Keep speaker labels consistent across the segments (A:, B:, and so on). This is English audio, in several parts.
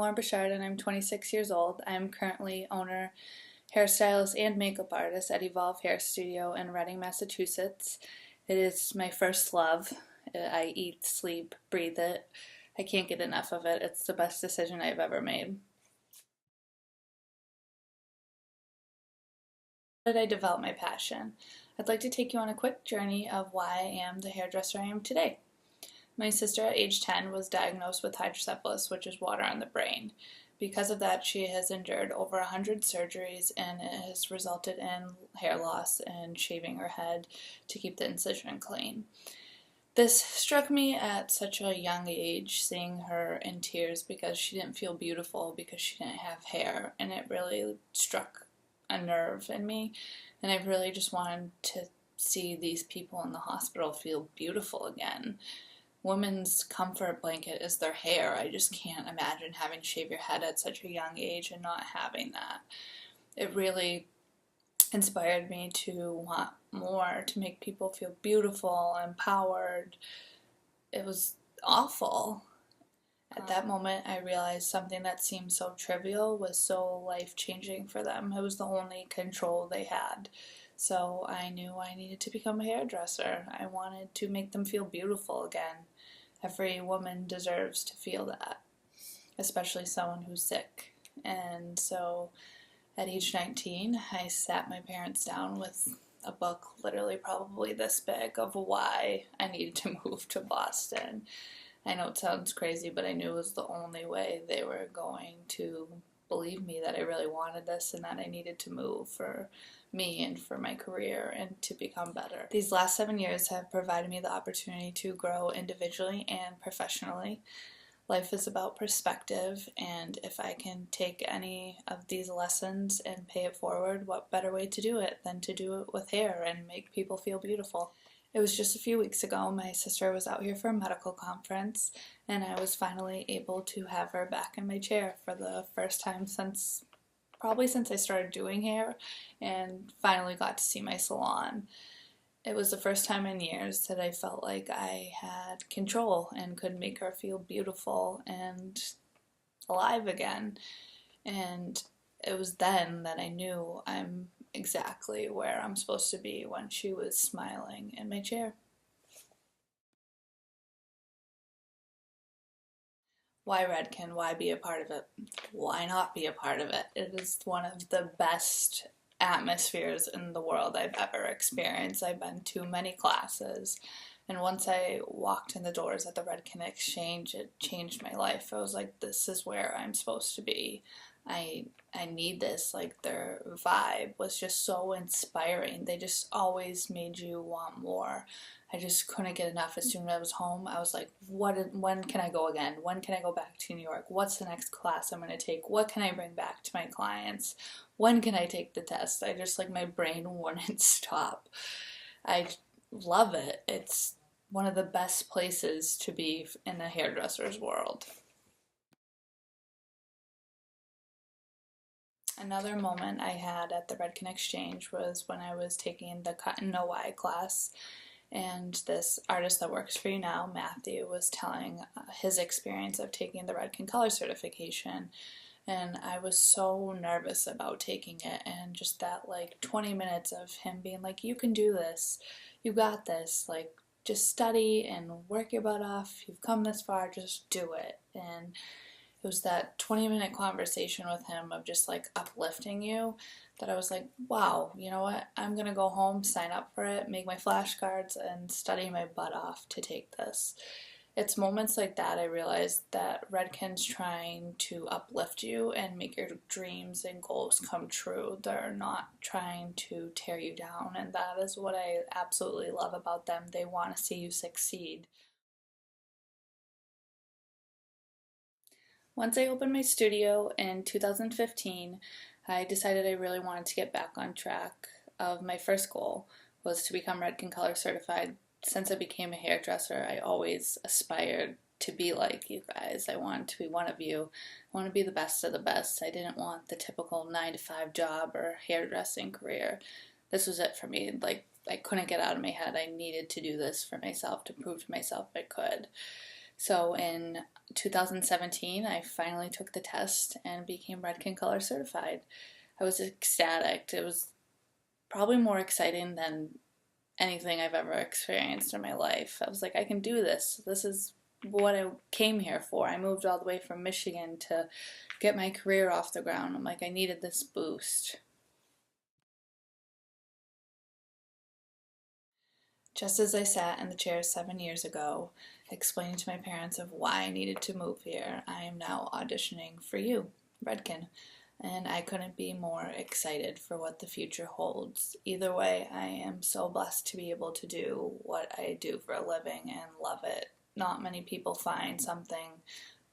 A: Lauren Bouchard and I'm 26 years old. I'm currently owner, hairstylist, and makeup artist at Evolve Hair Studio in Reading, Massachusetts. It is my first love. I eat, sleep, breathe it. I can't get enough of it. It's the best decision I've ever made. How did I develop my passion? I'd like to take you on a quick journey of why I am the hairdresser I am today. My sister at age 10 was diagnosed with hydrocephalus, which is water on the brain. Because of that, she has endured over 100 surgeries and it has resulted in hair loss and shaving her head to keep the incision clean. This struck me at such a young age, seeing her in tears because she didn't feel beautiful because she didn't have hair, and it really struck a nerve in me, and I really just wanted to see these people in the hospital feel beautiful again. Women's comfort blanket is their hair. I just can't imagine having to shave your head at such a young age and not having that. It really inspired me to want more, to make people feel beautiful, empowered. It was awful. At that moment, I realized something that seemed so trivial was so life-changing for them. It was the only control they had. So I knew I needed to become a hairdresser. I wanted to make them feel beautiful again. Every woman deserves to feel that, especially someone who's sick. And so at age 19, I sat my parents down with a book literally probably this big of why I needed to move to Boston. I know it sounds crazy, but I knew it was the only way they were going to believe me that I really wanted this and that I needed to move for me and for my career and to become better. These last 7 years have provided me the opportunity to grow individually and professionally. Life is about perspective, and if I can take any of these lessons and pay it forward, what better way to do it than to do it with hair and make people feel beautiful? It was just a few weeks ago, my sister was out here for a medical conference, and I was finally able to have her back in my chair for the first time since I started doing hair and finally got to see my salon. It was the first time in years that I felt like I had control and could make her feel beautiful and alive again. And it was then that I knew I'm exactly where I'm supposed to be when she was smiling in my chair. Why Redken? Why be a part of it? Why not be a part of it? It is one of the best atmospheres in the world I've ever experienced. I've been to many classes, and once I walked in the doors at the Redken Exchange, it changed my life. I was like, this is where I'm supposed to be. I need this. Like, their vibe was just so inspiring. They just always made you want more. I just couldn't get enough. As soon as I was home, I was like, when can I go again? When can I go back to New York? What's the next class I'm going to take? What can I bring back to my clients? When can I take the test? I just, like, my brain wouldn't stop. I love it. It's one of the best places to be in the hairdresser's world. Another moment I had at the Redken Exchange was when I was taking the Cut and No Why class, and this artist that works for you now, Matthew, was telling his experience of taking the Redken color certification, and I was so nervous about taking it, and just that, like, 20 minutes of him being like, you can do this, you got this, like, just study and work your butt off, you've come this far, just do it. And it was that 20-minute conversation with him of just, like, uplifting you that I was like, wow, you know what? I'm gonna go home, sign up for it, make my flashcards, and study my butt off to take this. It's moments like that I realized that Redken's trying to uplift you and make your dreams and goals come true. They're not trying to tear you down, and that is what I absolutely love about them. They want to see you succeed. Once I opened my studio in 2015, I decided I really wanted to get back on track of my first goal was to become Redken Color Certified. Since I became a hairdresser, I always aspired to be like you guys. I wanted to be one of you. I want to be the best of the best. I didn't want the typical 9-to-5 job or hairdressing career. This was it for me. Like, I couldn't get out of my head. I needed to do this for myself, to prove to myself I could. So in 2017, I finally took the test and became Redken Color Certified. I was ecstatic. It was probably more exciting than anything I've ever experienced in my life. I was like, I can do this. This is what I came here for. I moved all the way from Michigan to get my career off the ground. I'm like, I needed this boost. Just as I sat in the chair 7 years ago, explaining to my parents of why I needed to move here, I am now auditioning for you, Redken, and I couldn't be more excited for what the future holds. Either way, I am so blessed to be able to do what I do for a living and love it. Not many people find something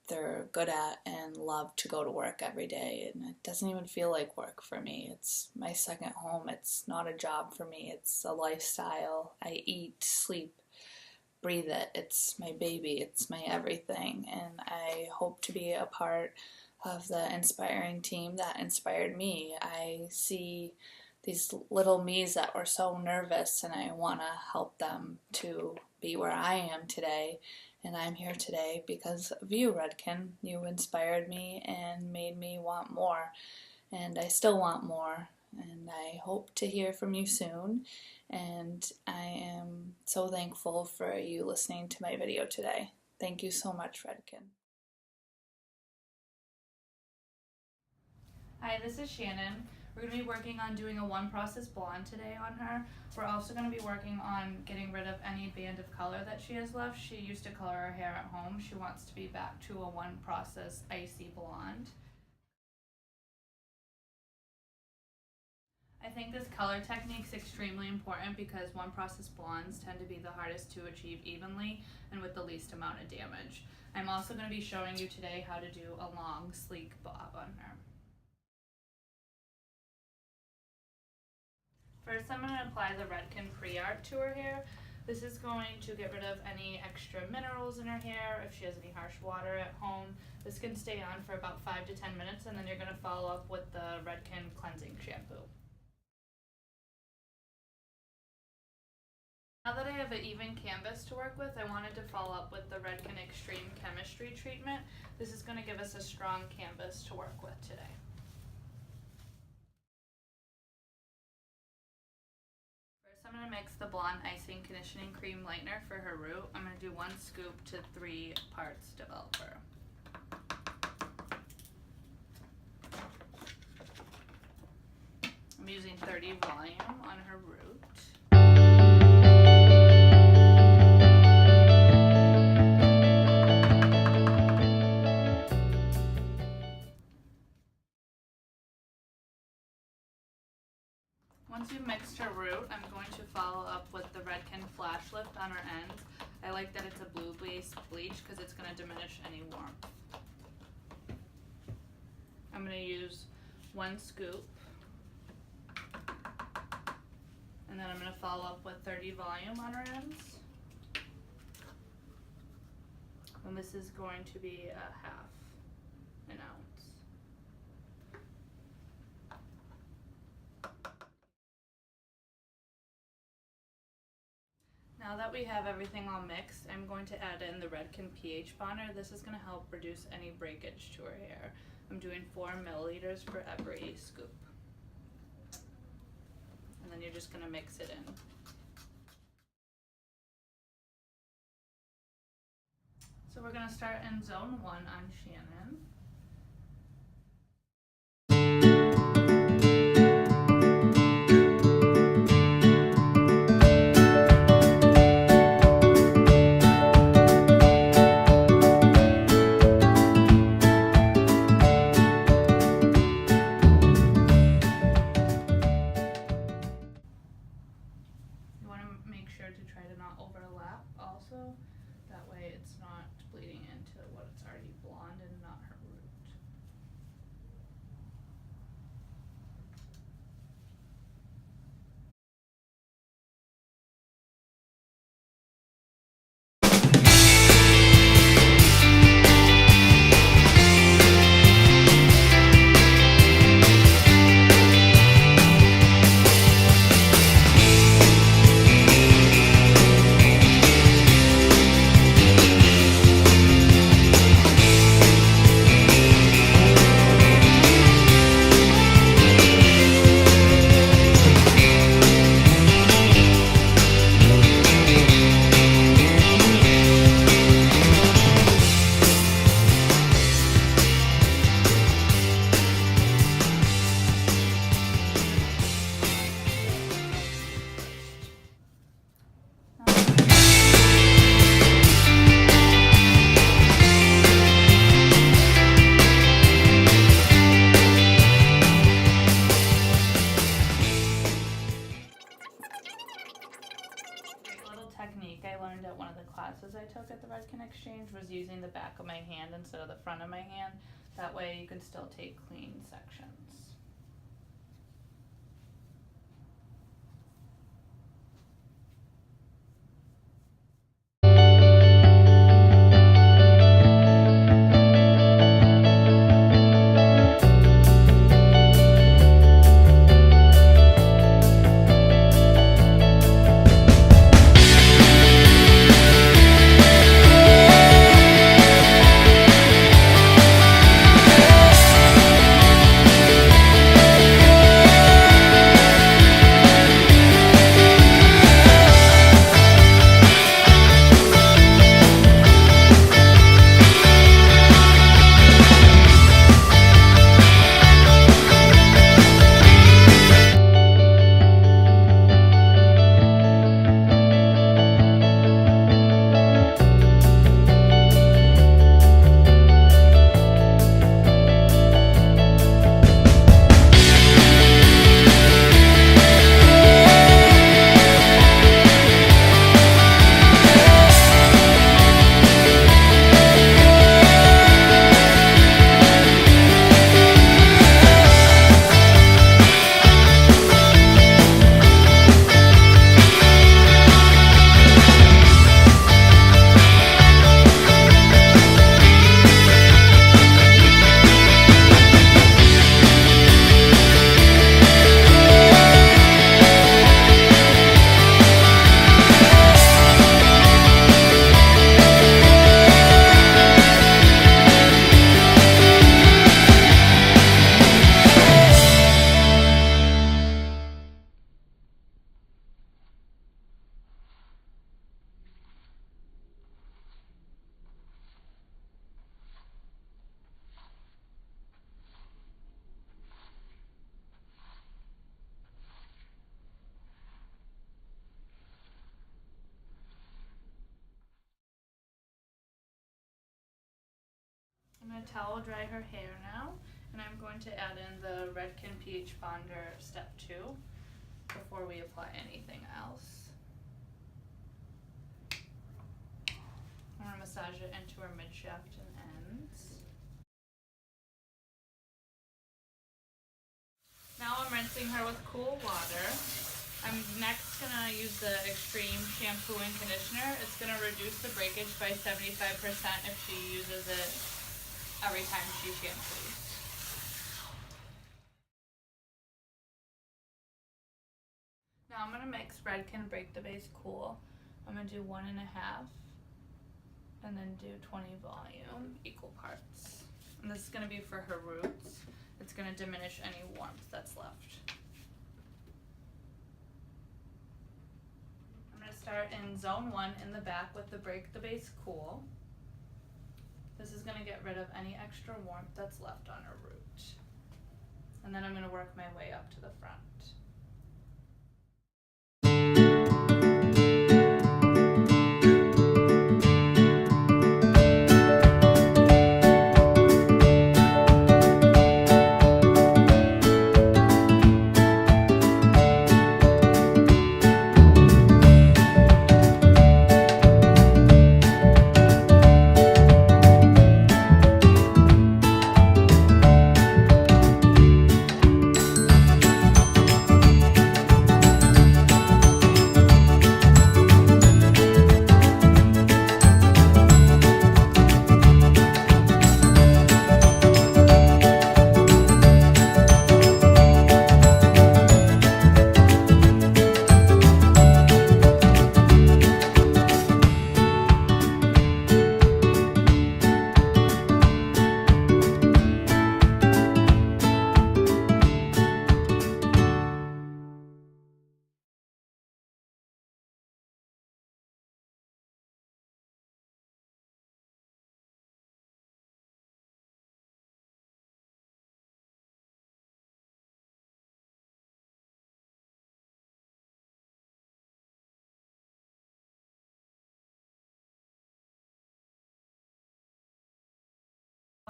A: they're good at and love to go to work every day, and it doesn't even feel like work for me. It's my second home. It's not a job for me. It's a lifestyle. I eat, sleep, breathe it. It's my baby. It's my everything, and I hope to be a part of the inspiring team that inspired me. I see these little me's that were so nervous, and I want to help them to be where I am today. And I'm here today because of you, Redken. You inspired me and made me want more. And I still want more. And I hope to hear from you soon. And I am so thankful for you listening to my video today. Thank you so much, Redken. Hi, this is Shannon. We're going to be working on doing a one process blonde today on her. We're also going to be working on getting rid of any band of color that she has left. She used to color her hair at home. She wants to be back to a one process icy blonde. I think this color technique is extremely important because one process blondes tend to be the hardest to achieve evenly and with the least amount of damage. I'm also going to be showing you today how to do a long, sleek bob on her. First, I'm going to apply the Redken Pre-Art to her hair. This is going to get rid of any extra minerals in her hair. If she has any harsh water at home, this can stay on for about 5 to 10 minutes, and then you're going to follow up with the Redken Cleansing Shampoo. Now that I have an even canvas to work with, I wanted to follow up with the Redken Extreme Chemistry Treatment. This is going to give us a strong canvas to work with today. I'm going to mix the Blonde Icing Conditioning Cream Lightener for her root. I'm going to do 1 scoop to 3 parts developer. I'm using 30 volume on her root. Once you've mixed her root, I'm going to follow up with the Redken Flash Lift on her ends. I like that it's a blue-based bleach because it's going to diminish any warmth. I'm going to use 1 scoop, and then I'm going to follow up with 30 volume on her ends. And this is going to be a 1/2 ounce. Now that we have everything all mixed, I'm going to add in the Redken pH bonder. This is going to help reduce any breakage to her hair. I'm doing 4 milliliters for every scoop. And then you're just going to mix it in. So we're going to start in zone 1 on Shannon. Make sure to try to not overlap also. That way it's not bleeding into what it's already blonde and not her root. classes I took at the Redken Exchange was using the back of my hand instead of the front of my hand. That way you can still take clean sections. I'm going to towel dry her hair now, and I'm going to add in the Redken pH Bonder Step 2 before we apply anything else. I'm going to massage it into her midshaft and ends. Now I'm rinsing her with cool water. I'm next going to use the Extreme Shampoo and Conditioner. It's going to reduce the breakage by 75% if she uses it every time she shampoos. Now I'm going to mix Redken Break the Base Cool. I'm going to do 1.5 and then do 20 volume, equal parts. And this is going to be for her roots. It's going to diminish any warmth that's left. I'm going to start in zone 1 in the back with the Break the Base Cool. This is going to get rid of any extra warmth that's left on her root. And then I'm going to work my way up to the front.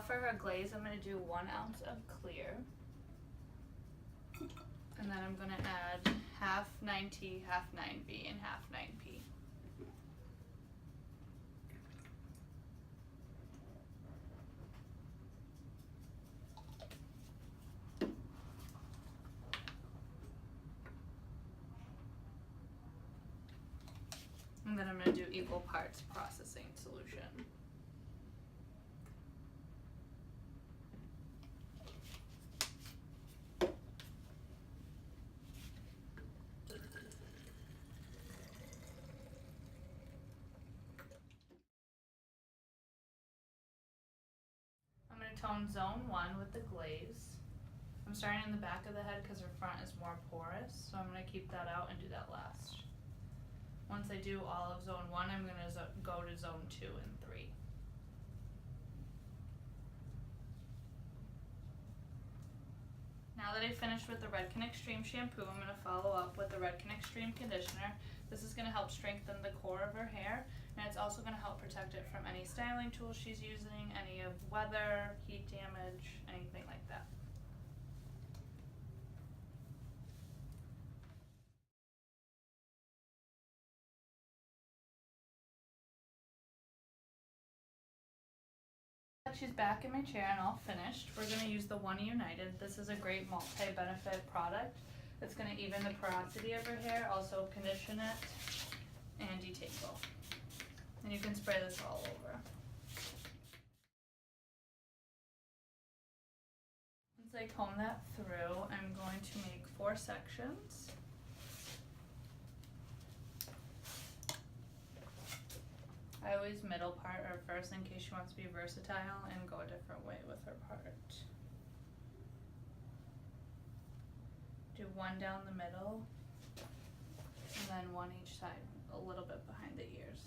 A: For her glaze, I'm going to do 1 ounce of clear. And then I'm going to add half 9T, half 9B, and half 9P. I'm going to do equal parts processing solution. I'm going to tone zone 1 with the glaze. I'm starting in the back of the head because her front is more porous, so I'm going to keep that out and do that last. Once I do all of zone 1, I'm going to go to zone 2 and 3. Now that I've finished with the Redken Extreme shampoo, I'm going to follow up with the Redken Extreme conditioner. This is going to help strengthen the core of her hair, and it's also going to help protect it from any styling tools she's using, any of weather, heat damage, anything like that. She's back in my chair and all finished. We're going to use the One United. This is a great multi-benefit product. It's going to even the porosity of her hair, also condition it, and detangle. And you can spray this all over. Once I comb that through, I'm going to make 4 sections. I always middle part her first in case she wants to be versatile and go a different way with her part. Do 1 down the middle and then 1 each side, a little bit behind the ears.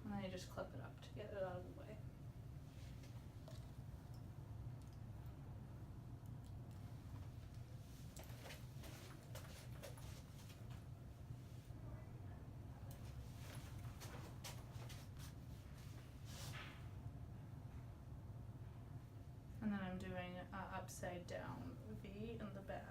A: And then you just clip it up to get it out of the way. And then I'm doing an upside down V in the back.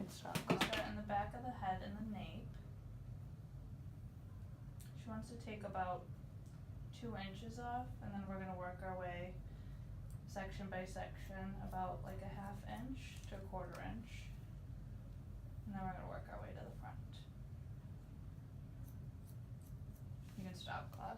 A: Start in the back of the head and the nape. She wants to take about 2 inches off, and then we're going to work our way section by section about like a 1/2 inch to 1/4 inch, and then we're going to work our way to the front. You can stop class.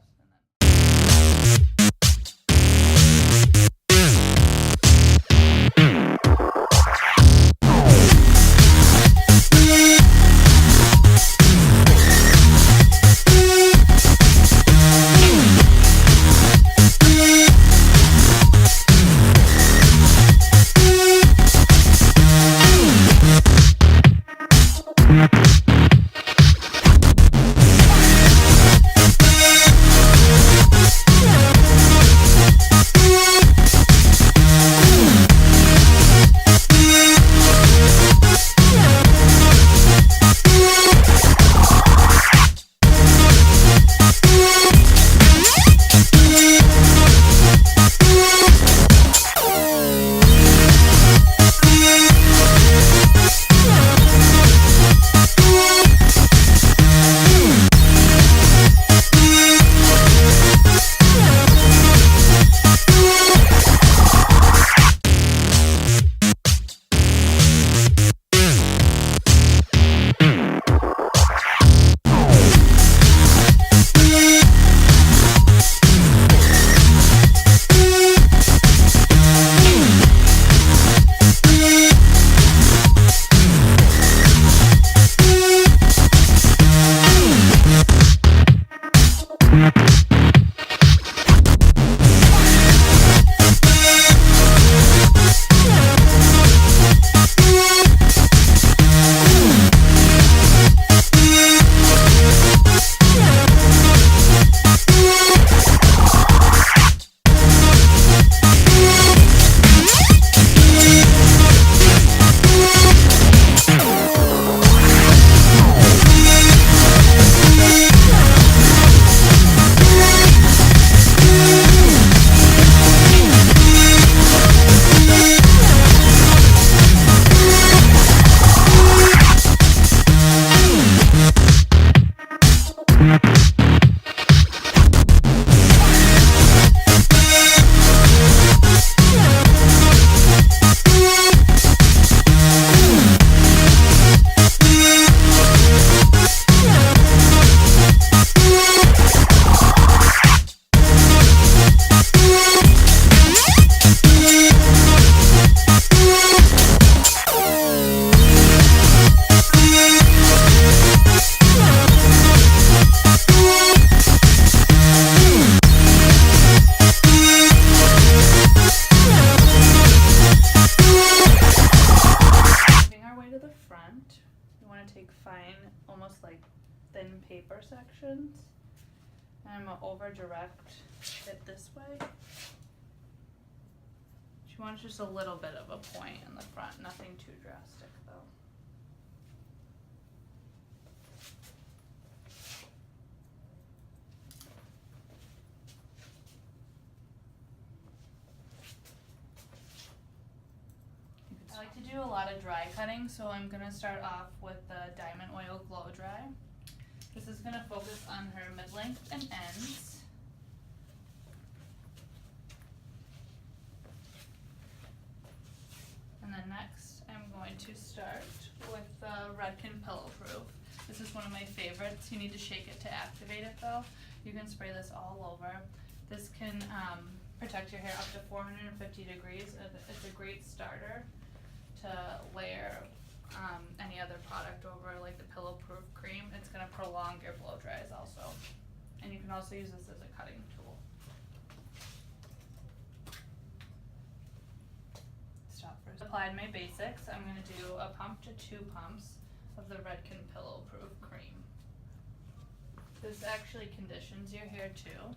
A: to take fine, almost like thin paper sections, and I'm going to over direct it this way. She wants just a little bit of a point in the front, nothing too drastic though. I like to do a lot of dry cutting, so I'm going to start off with the Diamond Oil Glow Dry. This is going to focus on her mid-length and ends. And then next, I'm going to start with the Redken Pillow Proof. This is one of my favorites. You need to shake it to activate it though. You can spray this all over. This can protect your hair up to 450 degrees. It's a great starter to layer any other product over, like the Pillow Proof cream. It's going to prolong your blow dries also. And you can also use this as a cutting tool. Applied my basics. I'm going to do a pump to 2 pumps of the Redken Pillow Proof cream. This actually conditions your hair too.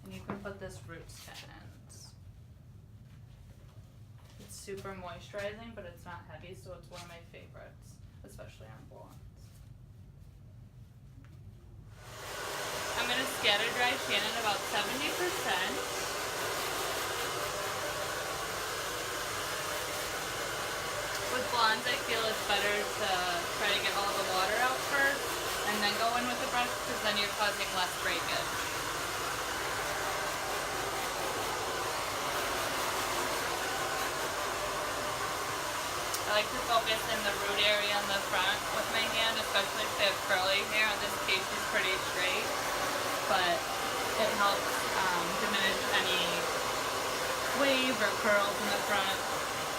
A: And you can put this roots to ends. It's super moisturizing, but it's not heavy, so it's one of my favorites, especially on blondes. I'm going to scatter dry Shannon about 70%. With blondes, I feel it's better to try to get all the water out first and then go in with the brush, because then you're causing less breakage. I like to focus in the root area on the front with my hand, especially if they have curly hair. In this case, she's pretty straight, but it helps diminish any wave or curls in the front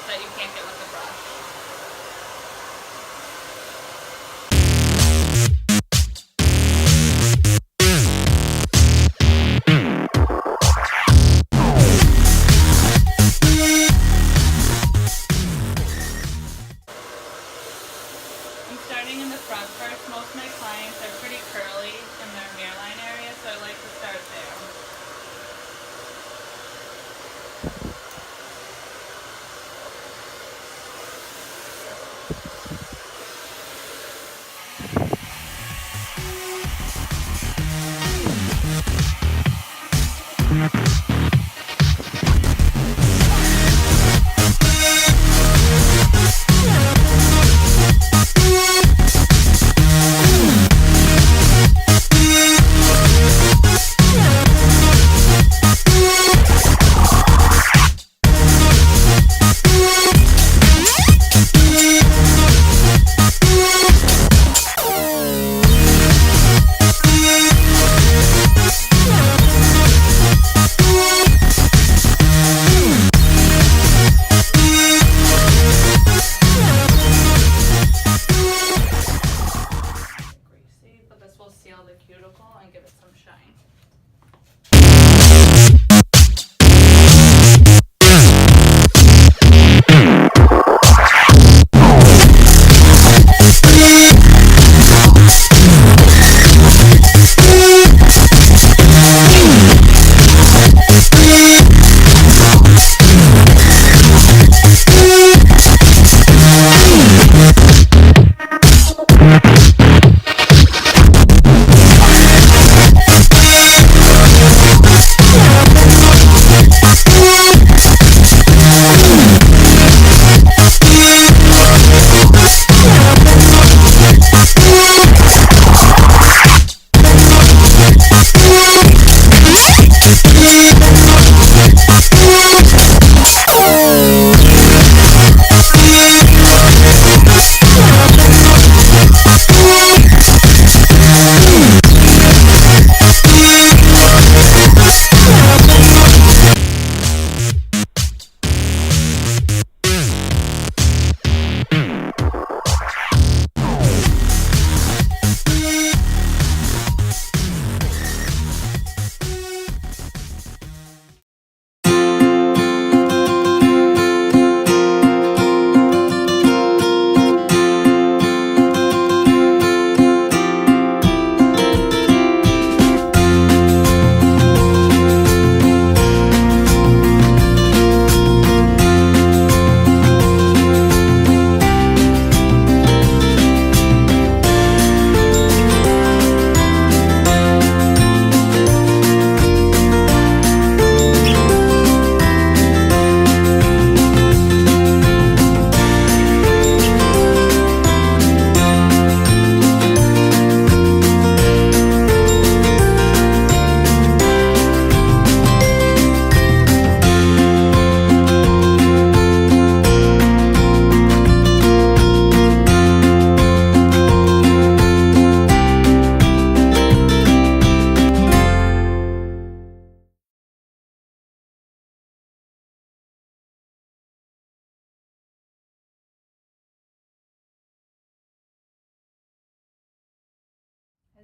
A: that you can't get with the brush. Starting in the front first. Most of my clients are pretty curly in their hairline area, so I like to start there.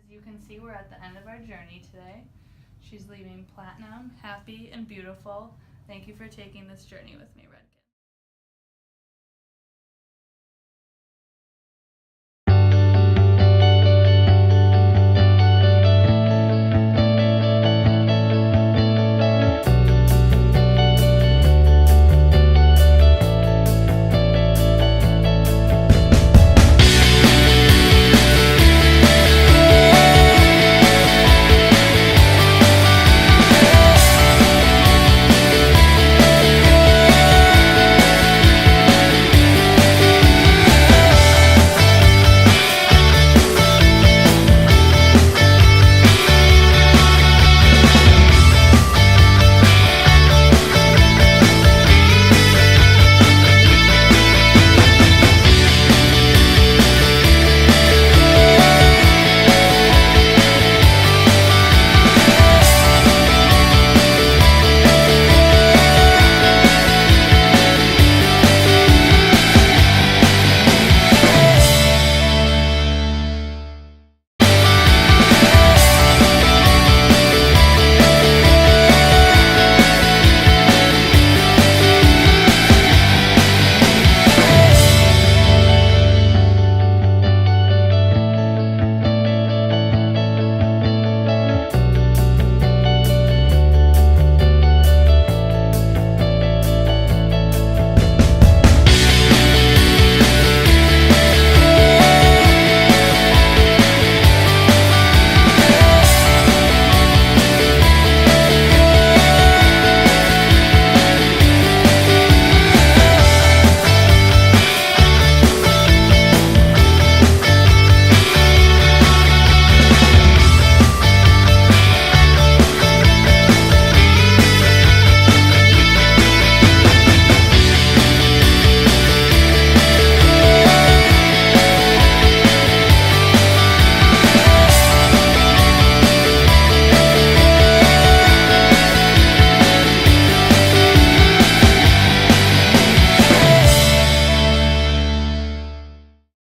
A: As you can see, we're at the end of our journey today. She's leaving platinum, happy, and beautiful. Thank you for taking this journey with me, Redken.